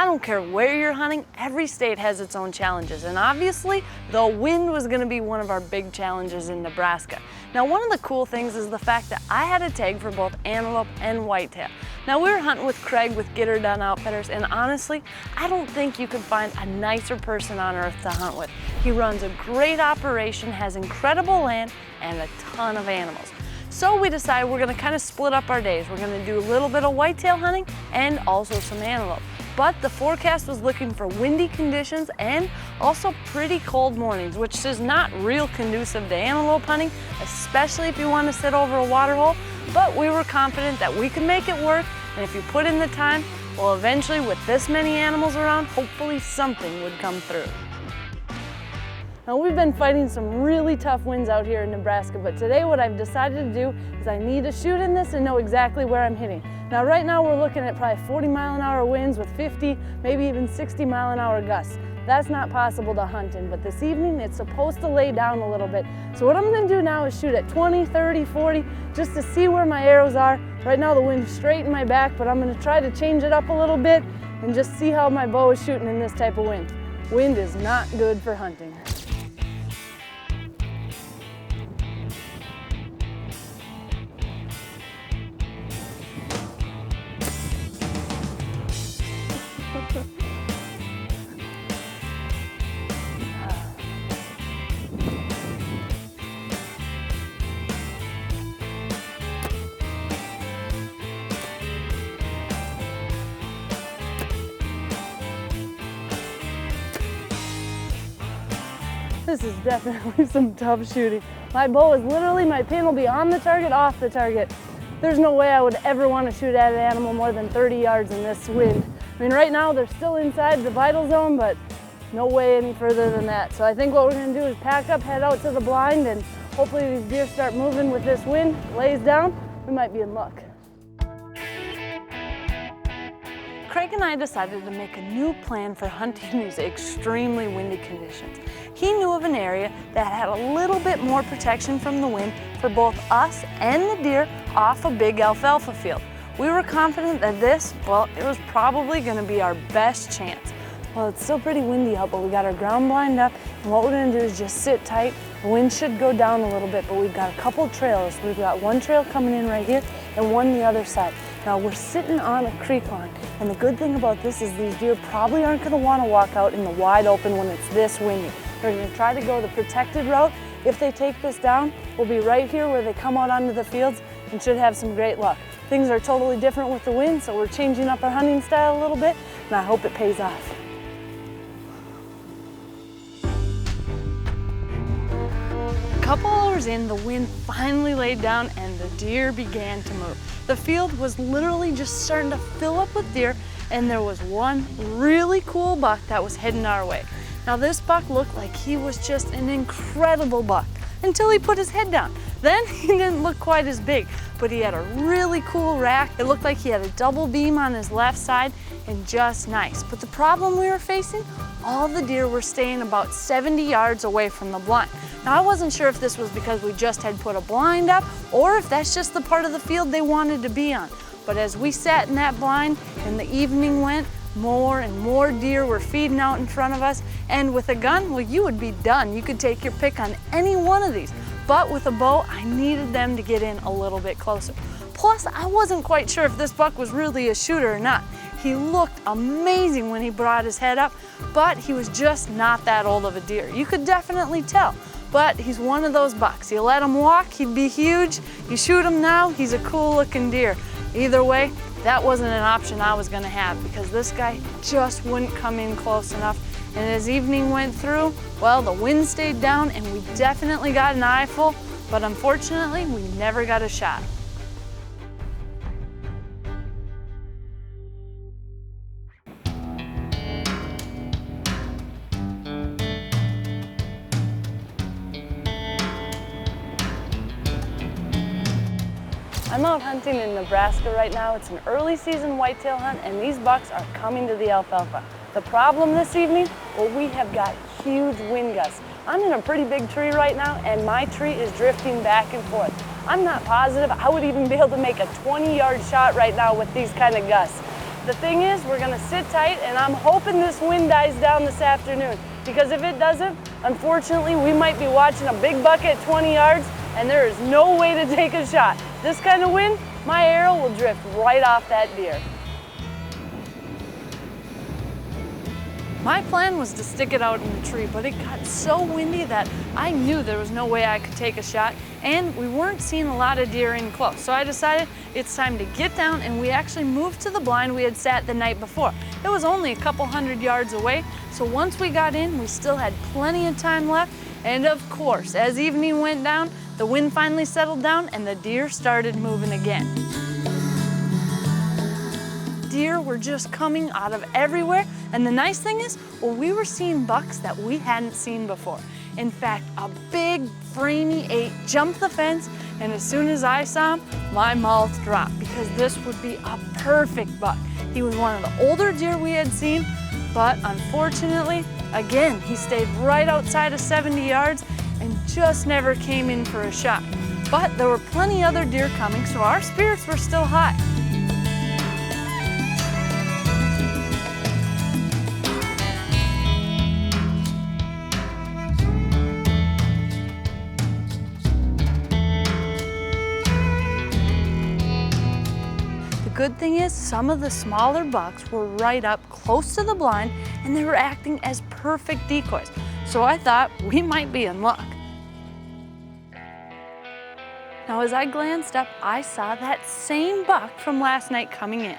I don't care where you're hunting, every state has its own challenges, and obviously the wind was going to be one of our big challenges in Nebraska. Now, one of the cool things is the fact that I had a tag for both antelope and whitetail. Now, we were hunting with Craig with Get Her Done Outfitters, and honestly, I don't think you could find a nicer person on earth to hunt with. He runs a great operation, has incredible land, and a ton of animals. So we decided we're going to kind of split up our days. We're going to do a little bit of whitetail hunting and also some antelope. But the forecast was looking for windy conditions and also pretty cold mornings, which is not real conducive to antelope hunting, especially if you want to sit over a water hole. But we were confident that we could make it work, and if you put in the time, well, eventually with this many animals around, hopefully something would come through. Now, we've been fighting some really tough winds out here in Nebraska, but today what I've decided to do is I need to shoot in this and know exactly where I'm hitting. Now, right now we're looking at probably 40-mile-an-hour winds with 50, maybe even 60-mile-an-hour gusts. That's not possible to hunt in, but this evening it's supposed to lay down a little bit. So what I'm going to do now is shoot at 20, 30, 40, just to see where my arrows are. Right now the wind's straight in my back, but I'm going to try to change it up a little bit and just see how my bow is shooting in this type of wind. Wind is not good for hunting. This is definitely some tough shooting. My bow is literally, my pin will be on the target, off the target. There's no way I would ever want to shoot at an animal more than 30 yards in this wind. I mean, right now they're still inside the vital zone, but no way any further than that. So I think what we're going to do is pack up, head out to the blind, and hopefully these deer start moving with this wind, lays down, we might be in luck. Craig and I decided to make a new plan for hunting these extremely windy conditions. He knew of an area that had a little bit more protection from the wind for both us and the deer off a big alfalfa field. We were confident that this, well, it was probably going to be our best chance. Well, it's still pretty windy out, but we got our ground blind up, and what we're going to do is just sit tight. The wind should go down a little bit, but we've got a couple trails. We've got one trail coming in right here and one the other side. Now, we're sitting on a creek line, and the good thing about this is these deer probably aren't going to want to walk out in the wide open when it's this windy. They're going to try to go the protected route. If they take this down, we'll be right here where they come out onto the fields and should have some great luck. Things are totally different with the wind, so we're changing up our hunting style a little bit, and I hope it pays off. A couple hours in, the wind finally laid down and the deer began to move. The field was literally just starting to fill up with deer, and there was one really cool buck that was heading our way. Now, this buck looked like he was just an incredible buck until he put his head down. Then he didn't look quite as big, but he had a really cool rack. It looked like he had a double beam on his left side and just nice. But the problem we were facing, all the deer were staying about 70 yards away from the blind. Now, I wasn't sure if this was because we just had put a blind up or if that's just the part of the field they wanted to be on. But as we sat in that blind and the evening went, more and more deer were feeding out in front of us, and with a gun, well, you would be done. You could take your pick on any one of these. But with a bow, I needed them to get in a little bit closer. Plus, I wasn't quite sure if this buck was really a shooter or not. He looked amazing when he brought his head up, but he was just not that old of a deer. You could definitely tell, but he's one of those bucks. You let him walk, he'd be huge. You shoot him now, he's a cool looking deer. Either way, that wasn't an option I was gonna have because this guy just wouldn't come in close enough. And as evening went through, well, the wind stayed down and we definitely got an eyeful, but unfortunately, we never got a shot. I'm out hunting in Nebraska right now. It's an early season whitetail hunt and these bucks are coming to the alfalfa. The problem this evening, well, we have got huge wind gusts. I'm in a pretty big tree right now and my tree is drifting back and forth. I'm not positive I would even be able to make a 20-yard shot right now with these kind of gusts. The thing is, we're gonna sit tight, and I'm hoping this wind dies down this afternoon, because if it doesn't, unfortunately, we might be watching a big buck at 20 yards, and there is no way to take a shot. This kind of wind, my arrow will drift right off that deer. My plan was to stick it out in the tree, but it got so windy that I knew there was no way I could take a shot, and we weren't seeing a lot of deer in close. So I decided it's time to get down, and we actually moved to the blind we had sat the night before. It was only a couple hundred yards away, so once we got in, we still had plenty of time left. And of course, as evening went down, the wind finally settled down and the deer started moving again. Deer were just coming out of everywhere, and the nice thing is, well, we were seeing bucks that we hadn't seen before. In fact, a big, framey 8 jumped the fence, and as soon as I saw him, my mouth dropped, because this would be a perfect buck. He was one of the older deer we had seen, but unfortunately, again, he stayed right outside of 70 yards and just never came in for a shot. But there were plenty other deer coming, so our spirits were still high. The good thing is, some of the smaller bucks were right up close to the blind, and they were acting as perfect decoys. So I thought we might be in luck. Now as I glanced up, I saw that same buck from last night coming in.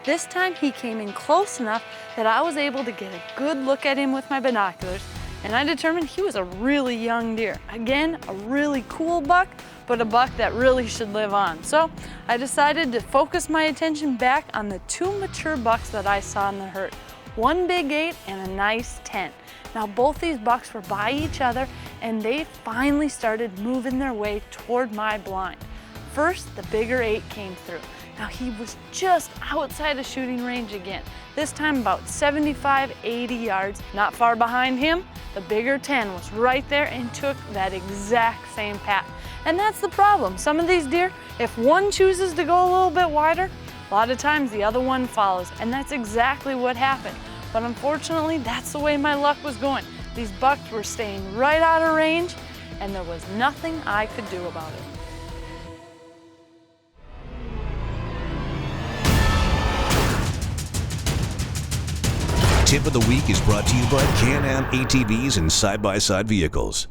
This time he came in close enough that I was able to get a good look at him with my binoculars, and I determined he was a really young deer. Again, a really cool buck, but a buck that really should live on. So I decided to focus my attention back on the 2 mature bucks that I saw in the herd. One big 8 and a nice 10. Now both these bucks were by each other, and they finally started moving their way toward my blind. First, the bigger 8 came through. Now he was just outside of shooting range again, this time about 75, 80 yards. Not far behind him, the bigger 10 was right there and took that exact same path. And that's the problem. Some of these deer, if one chooses to go a little bit wider, a lot of times the other one follows, and that's exactly what happened. But unfortunately, that's the way my luck was going. These bucks were staying right out of range, and there was nothing I could do about it. Tip of the Week is brought to you by Can-Am ATVs and side-by-side vehicles.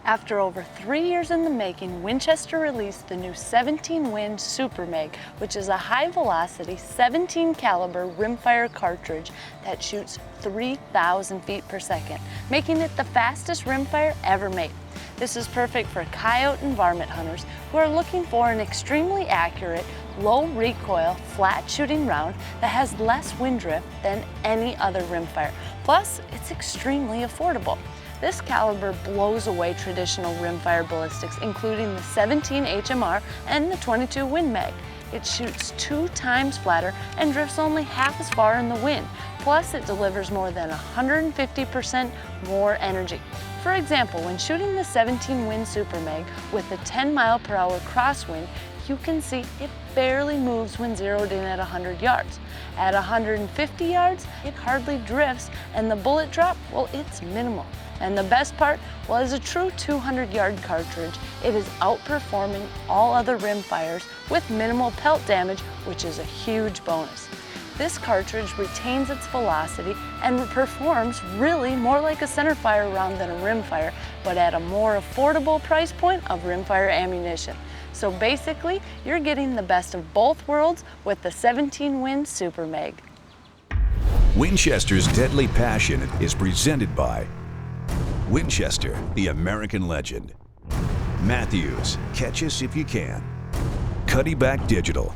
After over 3 years in the making, Winchester released the new 17 Win Super Mag, which is a high-velocity 17 caliber rimfire cartridge that shoots 3,000 feet per second, making it the fastest rimfire ever made. This is perfect for coyote and varmint hunters who are looking for an extremely accurate, low recoil, flat shooting round that has less wind drift than any other rimfire. Plus, it's extremely affordable. This caliber blows away traditional rimfire ballistics, including the 17 HMR and the 22 Win Mag. It shoots 2 times flatter and drifts only half as far in the wind. Plus, it delivers more than 150% more energy. For example, when shooting the 17 Win Super Mag with a 10-mile-per-hour crosswind, you can see it barely moves when zeroed in at 100 yards. At 150 yards, it hardly drifts, and the bullet drop, well, it's minimal. And the best part, well, as a true 200-yard cartridge, it is outperforming all other rimfires with minimal pelt damage, which is a huge bonus. This cartridge retains its velocity and performs really more like a centerfire round than a rimfire, but at a more affordable price point of rimfire ammunition. So basically, you're getting the best of both worlds with the 17 Win Super Mag. Winchester's Deadly Passion is presented by Winchester, the American legend. Matthews, catch us if you can. Cuddy Back Digital.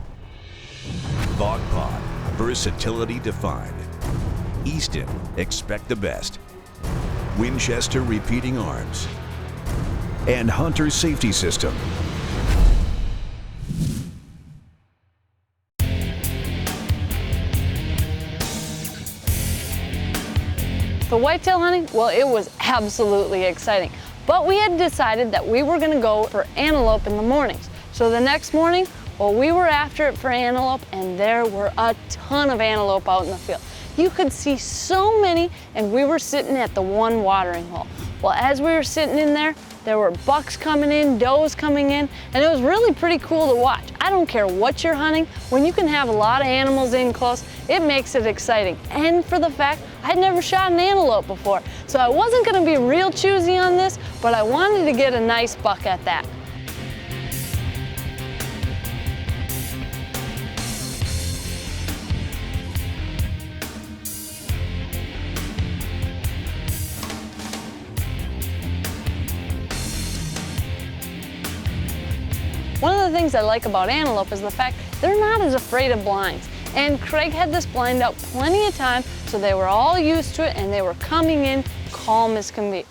Bachman, versatility defined. Easton, expect the best. Winchester Repeating Arms. And Hunter Safety System. The whitetail hunting, well, it was absolutely exciting. But we had decided that we were gonna go for antelope in the mornings. So the next morning, well, we were after it for antelope, and there were a ton of antelope out in the field. You could see so many, and we were sitting at the one watering hole. Well, as we were sitting in there were bucks coming in, does coming in, and it was really pretty cool to watch. I don't care what you're hunting, when you can have a lot of animals in close, it makes it exciting. And for the fact, I'd never shot an antelope before, so I wasn't gonna be real choosy on this, but I wanted to get a nice buck at that. One of the things I like about antelope is the fact they're not as afraid of blinds. And Craig had this blind out plenty of time, so they were all used to it and they were coming in calm as can be.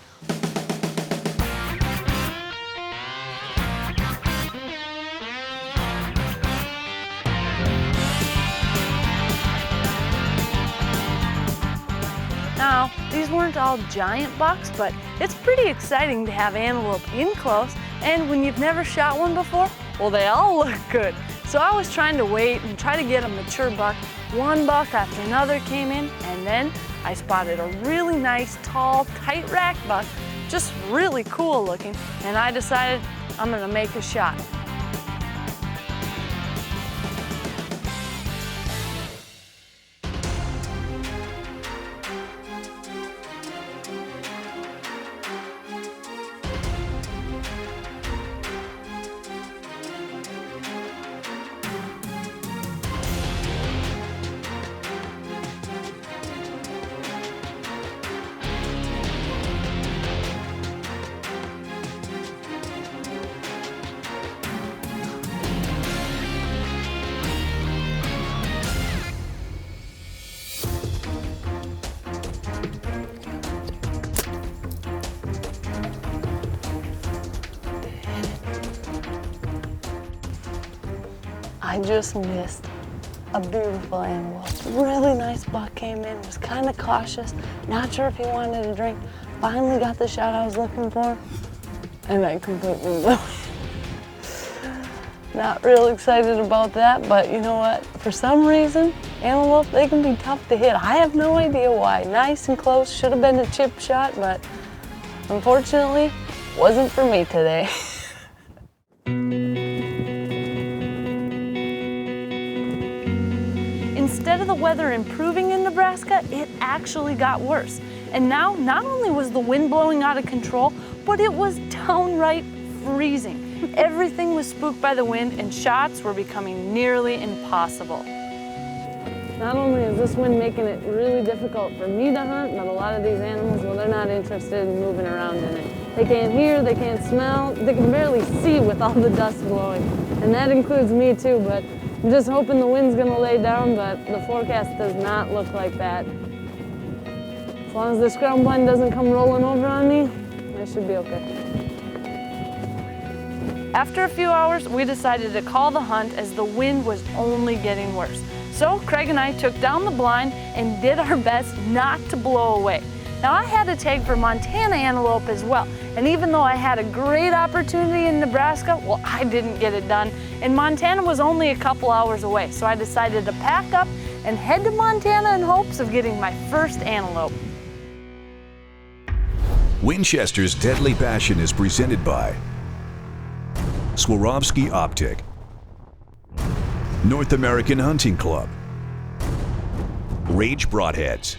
Now, these weren't all giant bucks, but it's pretty exciting to have antelope in close, and when you've never shot one before, well, they all look good. So I was trying to wait and try to get a mature buck. One buck after another came in, and then I spotted a really nice, tall, tight rack buck, just really cool looking, and I decided I'm gonna make a shot. I just missed a beautiful animal. Really nice buck came in, was kind of cautious, not sure if he wanted a drink. Finally got the shot I was looking for, and I completely blew it. Not real excited about that, but you know what? For some reason, antelope, they can be tough to hit. I have no idea why. Nice and close, should have been a chip shot, but unfortunately, wasn't for me today. Instead of the weather improving in Nebraska, it actually got worse. And now, not only was the wind blowing out of control, but it was downright freezing. Everything was spooked by the wind, and shots were becoming nearly impossible. Not only is this wind making it really difficult for me to hunt, but a lot of these animals, well, they're not interested in moving around in it. They can't hear, they can't smell, they can barely see with all the dust blowing. And that includes me too, but I'm just hoping the wind's gonna lay down, but the forecast does not look like that. As long as this ground blind doesn't come rolling over on me, I should be okay. After a few hours, we decided to call the hunt as the wind was only getting worse. So Craig and I took down the blind and did our best not to blow away. Now, I had a tag for Montana antelope as well, and even though I had a great opportunity in Nebraska, well, I didn't get it done, and Montana was only a couple hours away, so I decided to pack up and head to Montana in hopes of getting my first antelope. Winchester's Deadly Passion is presented by Swarovski Optic, North American Hunting Club, Rage Broadheads,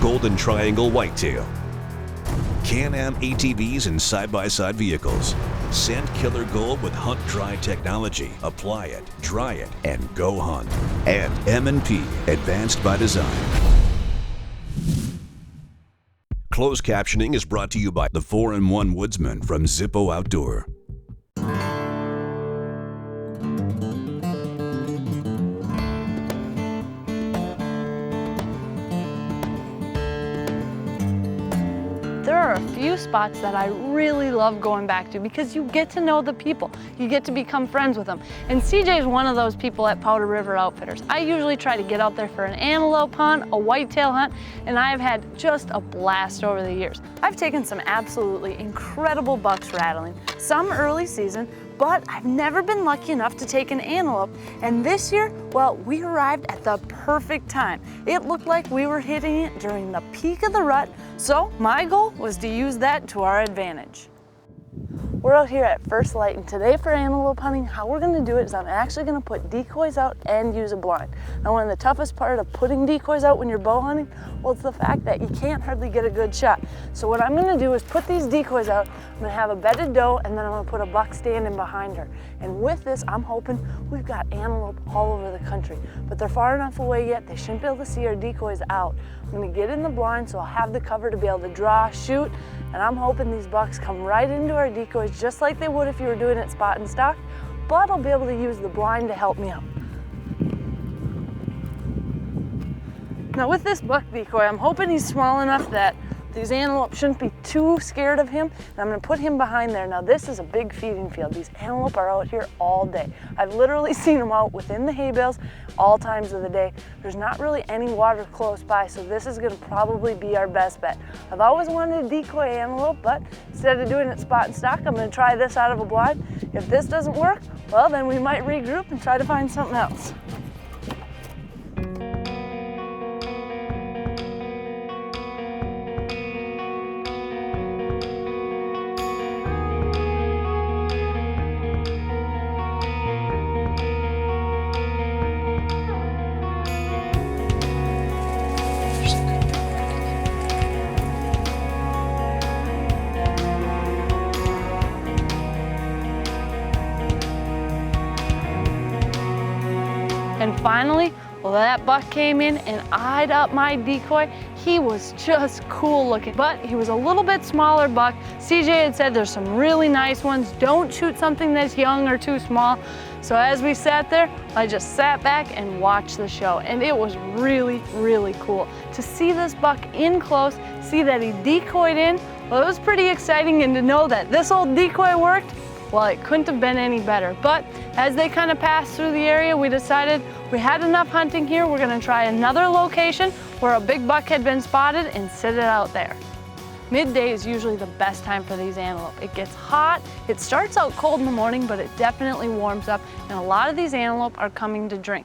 Golden Triangle Whitetail, Can-Am ATVs and side-by-side vehicles, Scent Killer Gold with Hunt Dry technology. Apply it, dry it, and go hunt. And M&P, Advanced by Design. Closed captioning is brought to you by the 4-in-1 Woodsman from Zippo Outdoor. There are a few spots that I really love going back to because you get to know the people. You get to become friends with them. And CJ is one of those people at Powder River Outfitters. I usually try to get out there for an antelope hunt, a whitetail hunt, and I've had just a blast over the years. I've taken some absolutely incredible bucks rattling, some early season, but I've never been lucky enough to take an antelope. And this year, well, we arrived at the perfect time. It looked like we were hitting it during the peak of the rut, so my goal was to use that to our advantage. We're out here at first light, and today for antelope hunting, how we're gonna do it is I'm actually gonna put decoys out and use a blind. Now, one of the toughest part of putting decoys out when you're bow hunting, well, it's the fact that you can't hardly get a good shot. So what I'm gonna do is put these decoys out, I'm gonna have a bedded doe, and then I'm gonna put a buck standing behind her. And with this, I'm hoping we've got antelope all over the country, but they're far enough away yet, they shouldn't be able to see our decoys out. I'm gonna get in the blind so I'll have the cover to be able to draw, shoot, and I'm hoping these bucks come right into our decoys just like they would if you were doing it spot and stock, but I'll be able to use the blind to help me out. Now with this buck decoy, I'm hoping he's small enough that these antelope shouldn't be too scared of him, and I'm gonna put him behind there. Now this is a big feeding field. These antelope are out here all day. I've literally seen them out within the hay bales all times of the day. There's not really any water close by, so this is gonna probably be our best bet. I've always wanted a decoy antelope, but instead of doing it spot and stock, I'm gonna try this out of a blind. If this doesn't work, well, then we might regroup and try to find something else. And finally, well, that buck came in and eyed up my decoy. He was just cool looking, but he was a little bit smaller buck. CJ had said there's some really nice ones. Don't shoot something that's young or too small. So as we sat there, I just sat back and watched the show, and it was really, really cool to see this buck in close, see that he decoyed in. Well, it was pretty exciting, and to know that this old decoy worked, well, it couldn't have been any better. But as they kind of passed through the area, we decided we had enough hunting here. We're gonna try another location where a big buck had been spotted and sit it out there. Midday is usually the best time for these antelope. It gets hot, it starts out cold in the morning, but it definitely warms up, and a lot of these antelope are coming to drink.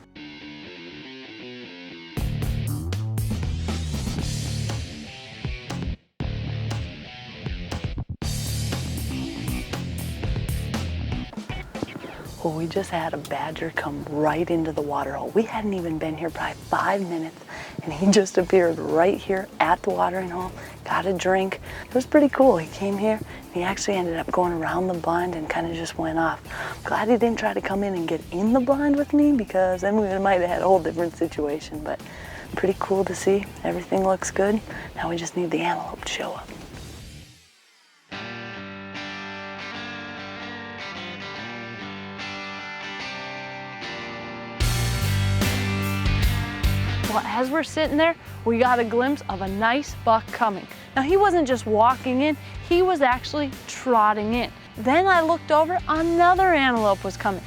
Well, we just had a badger come right into the water hole. We hadn't even been here probably 5 minutes, and he just appeared right here at the watering hole, got a drink. It was pretty cool. He came here, and he actually ended up going around the blind and kind of just went off. I'm glad he didn't try to come in and get in the blind with me, because then we might have had a whole different situation, but pretty cool to see. Everything looks good. Now we just need the antelope to show up. Well, as we're sitting there, we got a glimpse of a nice buck coming. Now, he wasn't just walking in, he was actually trotting in. Then I looked over, another antelope was coming.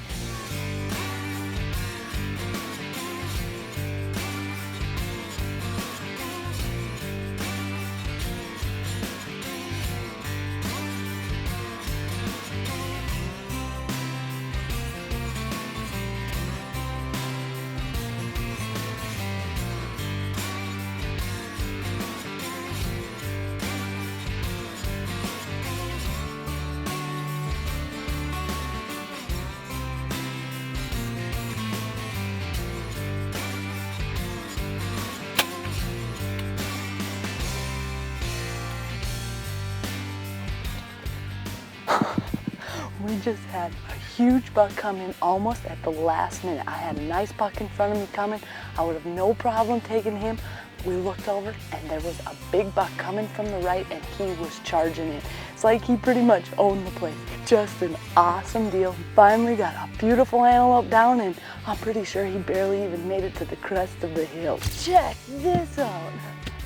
We just had a huge buck come in almost at the last minute. I had a nice buck in front of me coming. I would have no problem taking him. We looked over and there was a big buck coming from the right, and he was charging in. It's like he pretty much owned the place. Just an awesome deal. Finally got a beautiful antelope down, and I'm pretty sure he barely even made it to the crest of the hill. Check this out.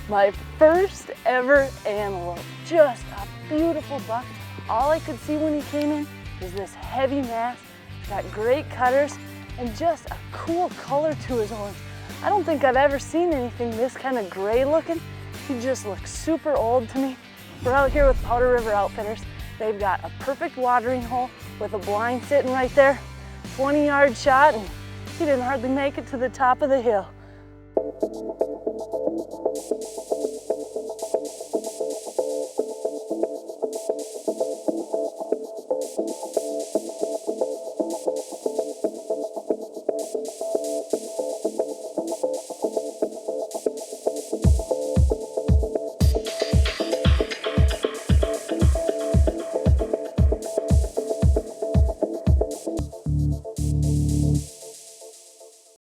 My first ever antelope. Just a beautiful buck. All I could see when he came in is this heavy mass. He's got great cutters and just a cool color to his horns. I don't think I've ever seen anything this kind of gray looking. He just looks super old to me. We're out here with Powder River Outfitters. They've got a perfect watering hole with a blind sitting right there, 20-yard shot, and he didn't hardly make it to the top of the hill.